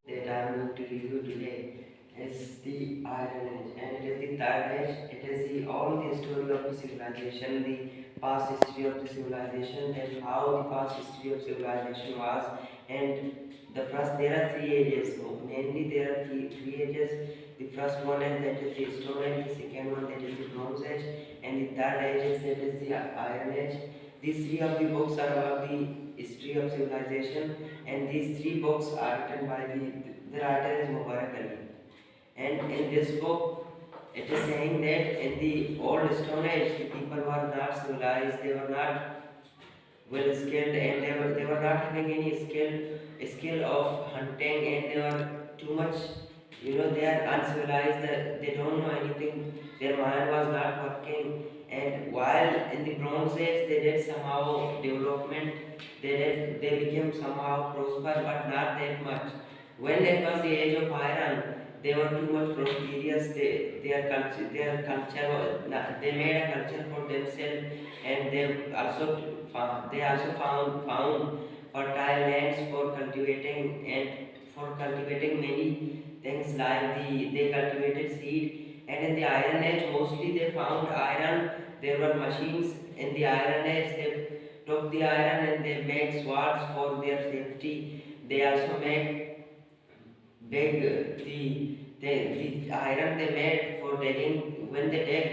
That I am going to review today is the Iron Age, and it is the third age. It is the all the story of the civilization, the past history of the civilization, and how the past history of civilization was. And the first, there are three ages. So mainly there are three ages. The first one is that is the Stone Age. The second one that is the Bronze Age, and the third age is that is the Iron Age. These three of the books are about the history of civilization, and these three books are written by the writer is Mubarak Ali. And in this book, it is saying that in the old Stone Age, the people were not civilized, they were not well skilled, and they were not having any skill of hunting, and they were too much, they are uncivilized, they don't know anything, their mind was not working. And while in the Bronze Age they did somehow development, they became somehow prosper, but not that much. When it was the age of iron, they were too much prosperous. They made a culture for themselves, and they also found fertile lands for cultivating, and for cultivating many things like they cultivated seed. And in the Iron Age, mostly they found iron. There were machines in the Iron Age. They took the iron and they made swords for their safety. They also made big the iron they made for digging. When they dug,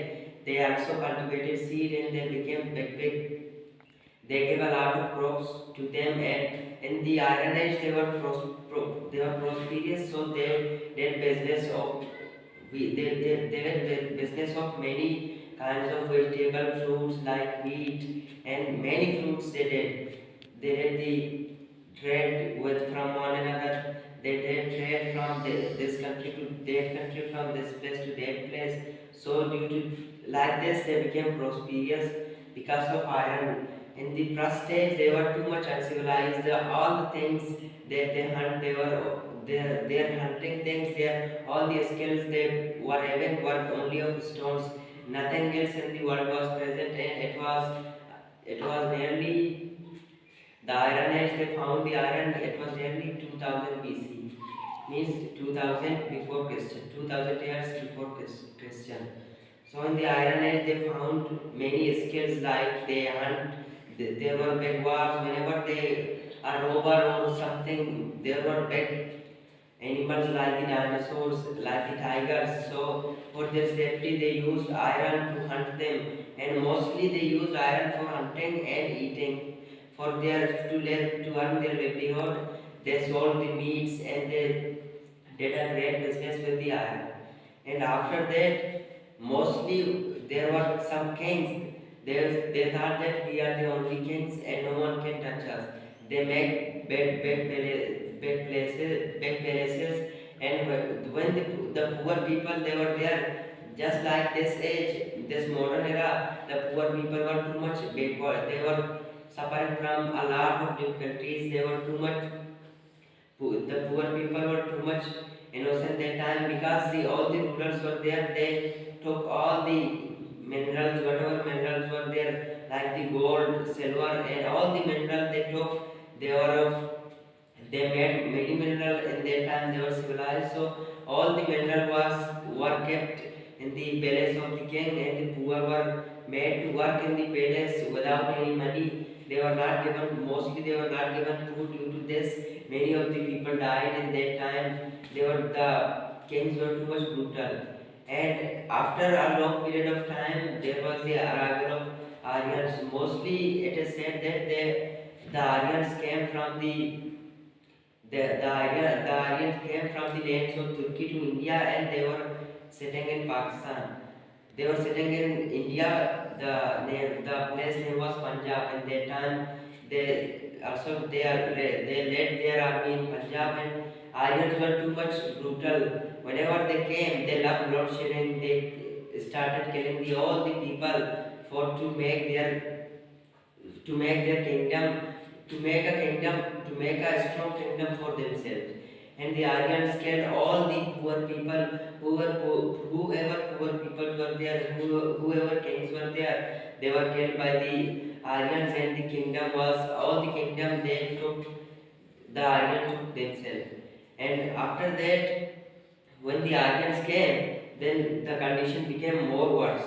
they also cultivated seed and they became big. They gave a lot of crops to them, and in the Iron Age they were prosperous, so they did business of they did business of many kinds of vegetable fruits like wheat and many fruits they did. They did the trade with from one another. They did trade from this country to that country, from this place to that place. So due to like this, they became prosperous because of iron. In the first stage, they were too much uncivilized. All the things that they hunt, they were their hunting things. Their all the skills they were having were only of stones. Nothing else in the world was present, and it was nearly the Iron Age. They found the iron. It was nearly 2000 BC, means 2000 before Christian, 2000 years before Christian. So in the Iron Age, they found many skills like they hunt. There were big wars. Whenever they are robber or something, there were big animals like the dinosaurs, like the tigers. So for their safety, they used iron to hunt them, and mostly they used iron for hunting and eating. For their to earn their livelihood, they sold the meats and they did a great business with the iron. And after that, mostly there were some kings. They thought that we are the only kings and no one can touch us. They make big palaces, and when the poor people they were there, just like this age, this modern era, the poor people were too much backward. They were suffering from a lot of difficulties. They were too much the poor people were too much innocent that time, because all the rulers were there. They took all the minerals, whatever minerals were there, like the gold, silver, and all the minerals they took. They made many mineral in that time. They were civilized, so all the mineral were kept in the palace of the king, and the poor were made to work in the palace without any money. They were not given, mostly they were not given food. Due to this, many of the people died in that time. The kings were too much brutal. And after a long period of time, there was the arrival of Aryans. Mostly it is said that the Aryans came from the Aryans came from the lands of Turkey to India, and they were sitting in Pakistan. They were sitting in India. The place name was Punjab in that time. They led their army in Punjab, and Aryans were too much brutal. Whenever they came, they loved bloodshedding. They started killing all the people for to make their kingdom, to make a strong kingdom for themselves. And the Aryans killed all the poor people, whoever poor people were there, whoever kings were there, they were killed by the Aryans, and the kingdom was all the kingdom they took, the Aryans took themselves. And after that, when the Aryans came, then the condition became more worse.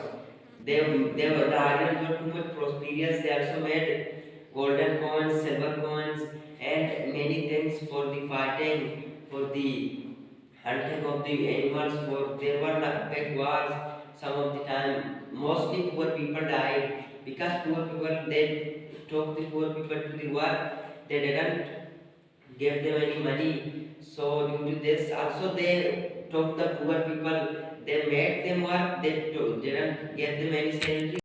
The Aryans were too much prosperous. They also made golden coins, silver coins, and many things for the fighting, for the hunting of the animals. For there were big wars. Some of the time, mostly poor people died because poor people they took the poor people to the war. They didn't give them any money. So due to this, also they took the poor people. They made them work. They didn't give them any salary.